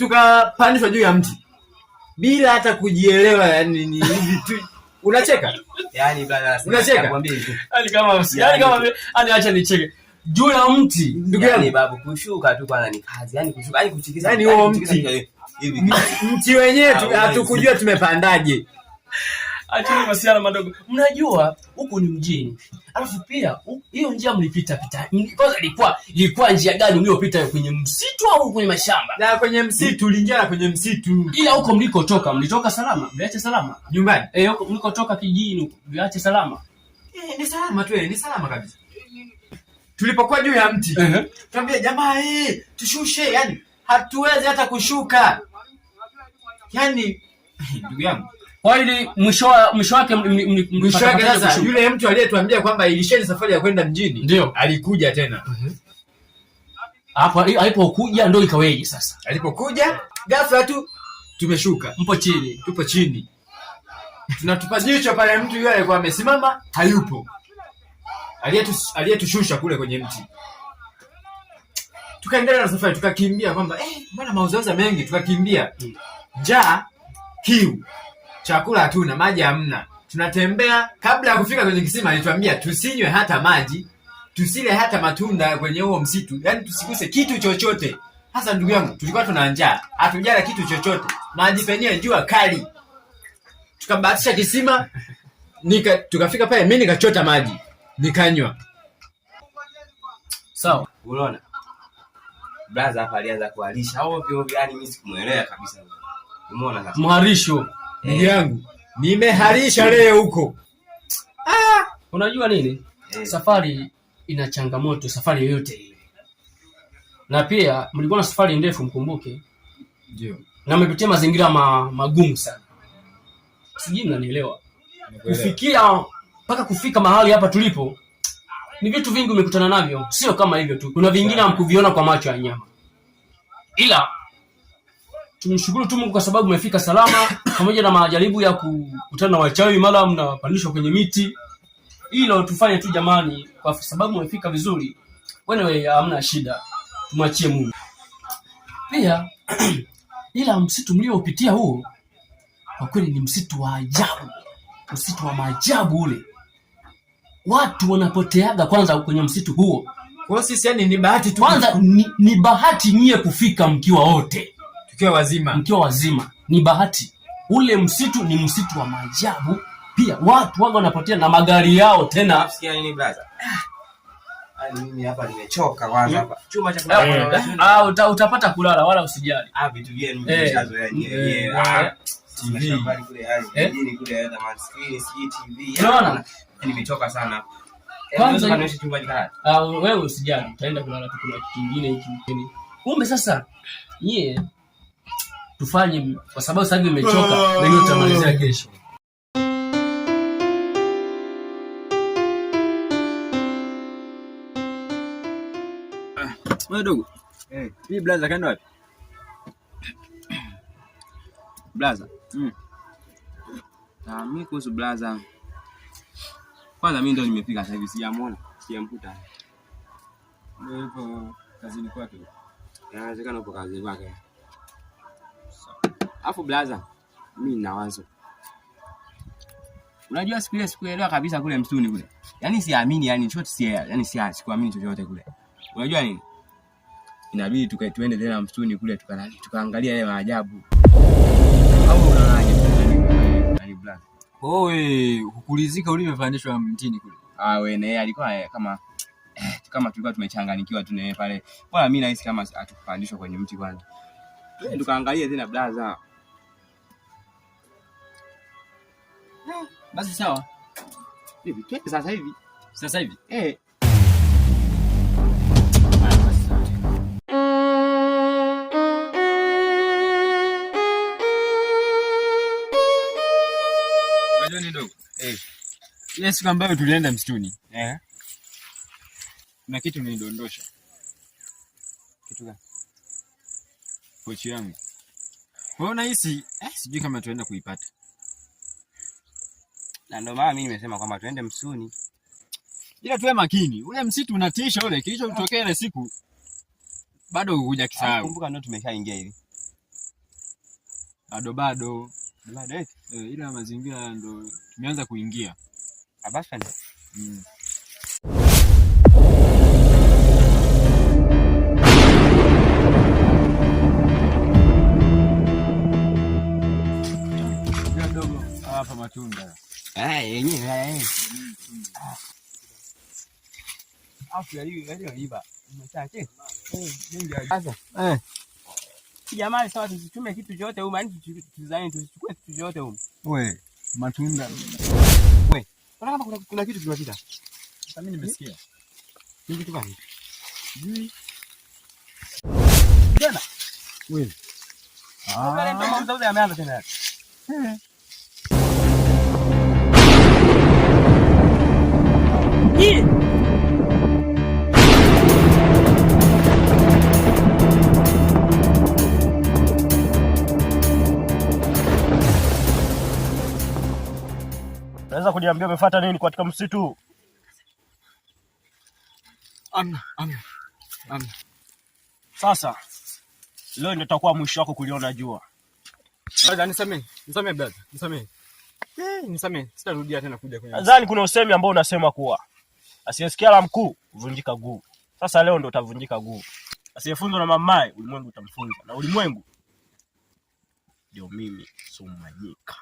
tukapandishwa juu ya mti bila hata kujielewa, yani ni hivi tu. Unacheka? Yani brother, unacheka? Nakwambia hivi. Yani acha nicheke. Juu ya mti. Ndugu yangu babu, kushuka tu kwanza ni kazi. Yani kushuka, yani kutikisa. Yani huo mti. Hivi mti wenyewe hatukujua tumepandaje. Acheni masiala madogo. Mnajua huku ni mjini. Alafu pia hiyo njia mlipita. Kwanza ilikuwa njia gani mliopita, kwenye msitu au kwenye mashamba? Na kwenye msitu, tuliingia kwenye msitu. Ila huko mlitoka salama? Mliacha salama? Nyumbani. Huko mlikotoka kijijini, mliacha salama? Ni salama tu, ni salama kabisa. Tulipokuwa juu ya mti, tuambia jamaa tushushe, yani hatuwezi hata kushuka. Yani ndugu yangu, kwa ile mwisho wake sasa yule mtu aliyetuambia kwamba ilisheni safari ya kwenda mjini ndio alikuja tena. Hapo alipokuja ndio ikaweje sasa? Alipokuja ghafla tu tumeshuka. Tupo chini. Tunatupa jicho pale, mtu yule alikuwa amesimama hayupo. Aliyetushusha kule kwenye mti. Tukaendelea na safari, tukakimbia kwamba mbona mauzauza mengi, tukakimbia. Njaa, kiu. Chakula hatuna, maji hamna. Tunatembea, kabla ya kufika kwenye kisima alituambia tusinywe hata maji, tusile hata matunda kwenye huo msitu, yani tusiguse kitu chochote. Hasa ndugu yangu, tulikuwa tuna njaa, hatujala kitu chochote. Maji penyewe jua kali. Tukabahatisha kisima, tukafika pale, mimi nikachota maji, nikanywa. Sawa, unaona? Brother hapa alianza kualisha ovyo, yani mimi sikumuelewa kabisa. Umeona sasa? Mharisho. Ndugu yangu, nimeharisha leo huko. Unajua nini? Safari ina changamoto, safari yoyote ile. Na pia mlikuwa na safari ndefu, mkumbuke. Ndio. Na mmepitia mazingira magumu sana. Sijui mnanielewa. Mpaka kufika mahali hapa tulipo, ni vitu vingi umekutana navyo, sio kama hivyo tu. Kuna vingine hamkuviona kwa macho ya nyama. Ila tumshukuru tu Mungu kwa sababu umefika salama, pamoja na majaribu ya kukutana na wachawi, mara mnapandishwa kwenye miti. Hilo tufanye tu jamani, kwa sababu umefika vizuri. Wewe hamna shida. Tumwachie Mungu. Pia ila msitu mliopitia huo kwa kweli ni msitu wa ajabu. Msitu wa maajabu ule. Watu wanapoteaga kwanza kwenye msitu huo. Kwa sisi yani ni bahati tu. Kwanza ni bahati nyie kufika mkiwa wote. Mkiwa wazima. Ni bahati. Ule msitu ni msitu wa maajabu. Pia watu wanga wanapotea na magari yao tena. Nasikia nini brother? Mimi hapa nimechoka kwanza hapa. Chuma cha kulala. Utapata kulala wala usijali. Vitu vyenu mmechazo yenyewe. Shambani kule mjini kule na maskini TV. Unaona? Nimechoka sana. Kwanza kanaishi chumba jikala. Wewe usijali, utaenda kulala tu, kuna kitu kingine hiki. Kumbe sasa tufanye, kwa sababu sasa hivi nimechoka na hiyo tutamalizia kesho. Wewe dogo. Hii blaza kaenda wapi? Blaza. Mimi kuhusu blaza. Kwanza mimi ndo nimefika sasa hivi, sijamkuta. Ndio yupo kazini kwake. Inawezekana upo kazini kwake. Alafu blaza, mimi nina wazo. Unajua sikuelewa kabisa kule msituni kule. Yaani siamini, yani chochote sikuamini chochote kule. Unajua nini? Inabidi tuende tena msituni kule tukaangalia yale maajabu. Au unaonaje blaza? Hukulizika ulivyofanyishwa mtini kule. Wewe na yeye alikuwa kama tulikuwa tumechanganyikiwa tu naye pale. Bwana mimi nahisi kama atukupandishwa kwenye mti kwanza. Tukaangalia tena blaza. Basi sawa. Hivi twende sasa hivi. Sasa hivi? Unajua nini dogo? Ile siku ambayo tulienda msituni. Na kitu nilidondosha. Kitu gani? Pochi yangu. Wewe unahisi sijui kama tuenda kuipata. Na ndio maana mimi nimesema kwamba tuende msituni. Ila tuwe makini. Ule msitu unatisha ule. Kilichotokea ile siku bado huja kisahau. Kumbuka ndio tumeshaingia hivi. Bado. Ila mazingira ndo tumeanza kuingia. Basi Dogo hapa matunda. Yenyewe. Afu yaliyoiva. Mchache. Mengi sasa. Jamaa sawa tusichume kitu chote huko, yani tuzani tusichukue kitu chote huko. We, matunda. We, kama kuna kitu kinapita. Sasa mimi nimesikia. Ni kitu gani? Tena. We. Wale ndio mzauza ameanza tena. Unaweza kuniambia umefuata nini katika msitu? Amna. Sasa leo ndio itakuwa mwisho wako kuliona jua. Brother, nisamee brother. Nisamee. Sitarudia tena kuja kwenye. Nadhani kuna usemi ambao unasema kuwa asiyesikia la mkuu huvunjika guu. Sasa leo ndio utavunjika guu. Asiyefunzwa na mamaye ulimwengu utamfunza. Na ulimwengu ndio mimi Sumanyika.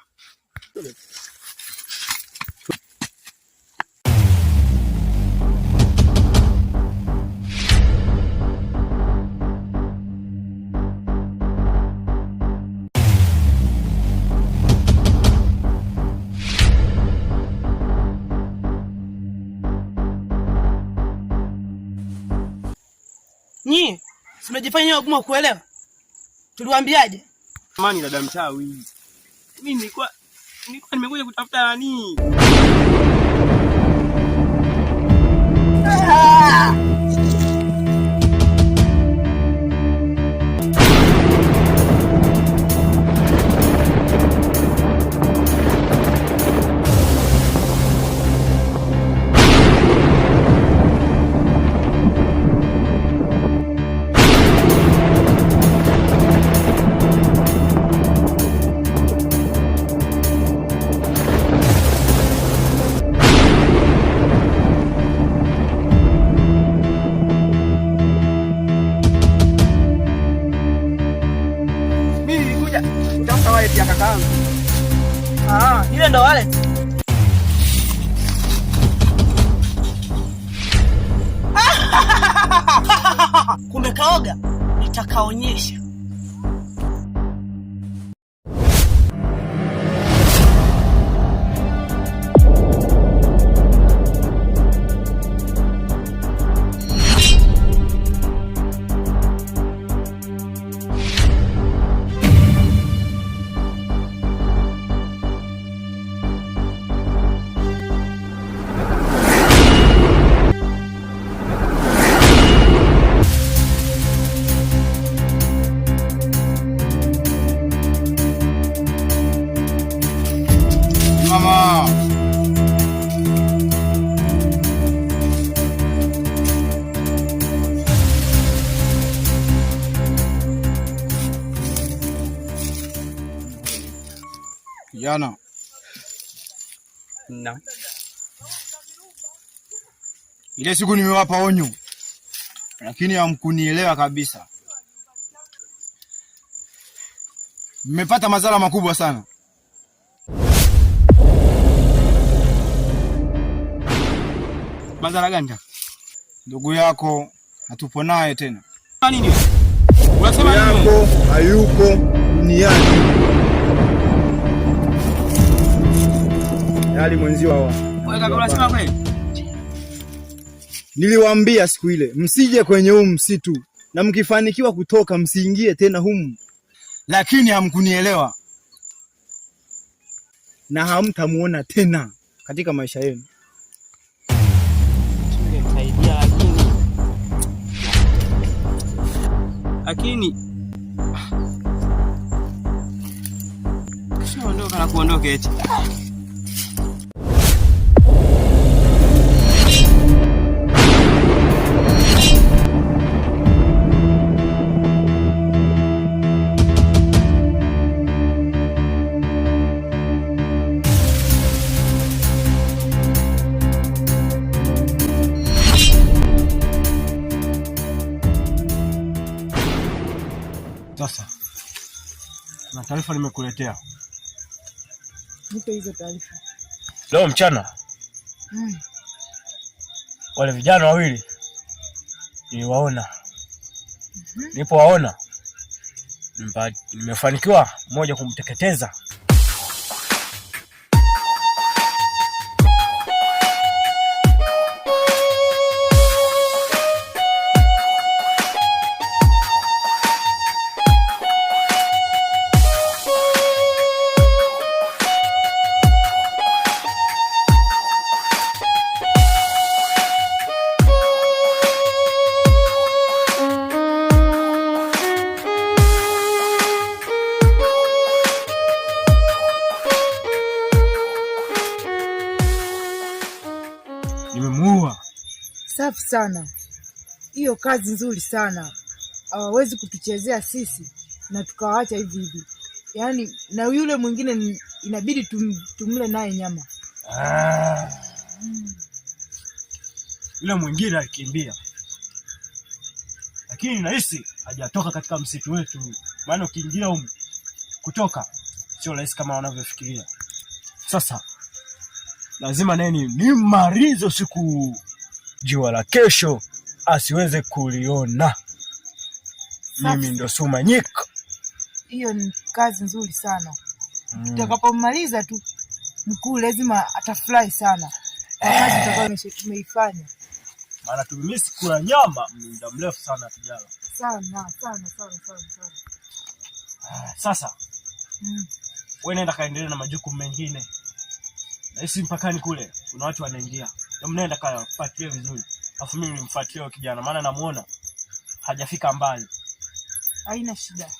Nyi, simejifanya wagumu kuelewa. Tuliwaambiaje? Amani dada mchawi. Mimi nilikuwa nimekuja kutafuta nani? Ya kakaangu. Ile ndo wale. Kumbe kaoga, nitakaonyesha. Mama. Kijana. Na. Ile siku nimewapa onyo. Lakini hamkunielewa kabisa. Mmepata madhara makubwa sana. Madhara gani? Ndugu yako hatupo naye tena. Nini? Unasema nini? Yako hayuko duniani. Yali mwenzio hawa. Wewe kaka unasema kweli? Niliwaambia siku ile msije kwenye huu msitu na mkifanikiwa kutoka msiingie tena humu. Lakini hamkunielewa. Na hamtamuona tena katika maisha yenu. Lakini kisha ondoka na kuondoka eti. Na taarifa nimekuletea. Nipe hizo taarifa. Leo mchana. Wale vijana wawili niliwaona. Nilipowaona nimefanikiwa mmoja kumteketeza. Nimemuua. Safi sana. Hiyo kazi nzuri sana. Hawawezi kutuchezea sisi na tukawaacha hivi hivi. Yaani na yule mwingine inabidi tumle naye nyama. Yule mwingine alikimbia. Lakini nahisi hajatoka katika msitu wetu. Maana ukiingia huko kutoka sio rahisi kama wanavyofikiria. Sasa lazima neni nimalize siku jua la kesho asiweze kuliona. Mimi ndo Sumanyika. Hiyo ni kazi nzuri sana. Tutakapomaliza tu mkuu lazima atafurahi sana. Kazi tutakayo tumeifanya. Maana tumemisi kula nyama muda mrefu sana tujala. Sana. Sasa wewe nenda kaendelea na majukumu mengine. Nahisi mpakani kule kuna watu wanaingia. Ndio mnaenda kafuatilia vizuri. Alafu mimi nimfuatilie kijana maana namuona hajafika mbali. Haina shida.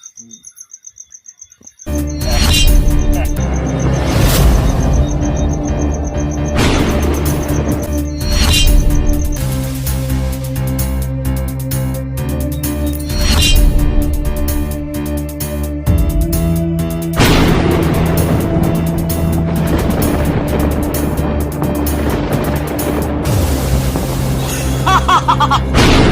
Ha ha ha ha!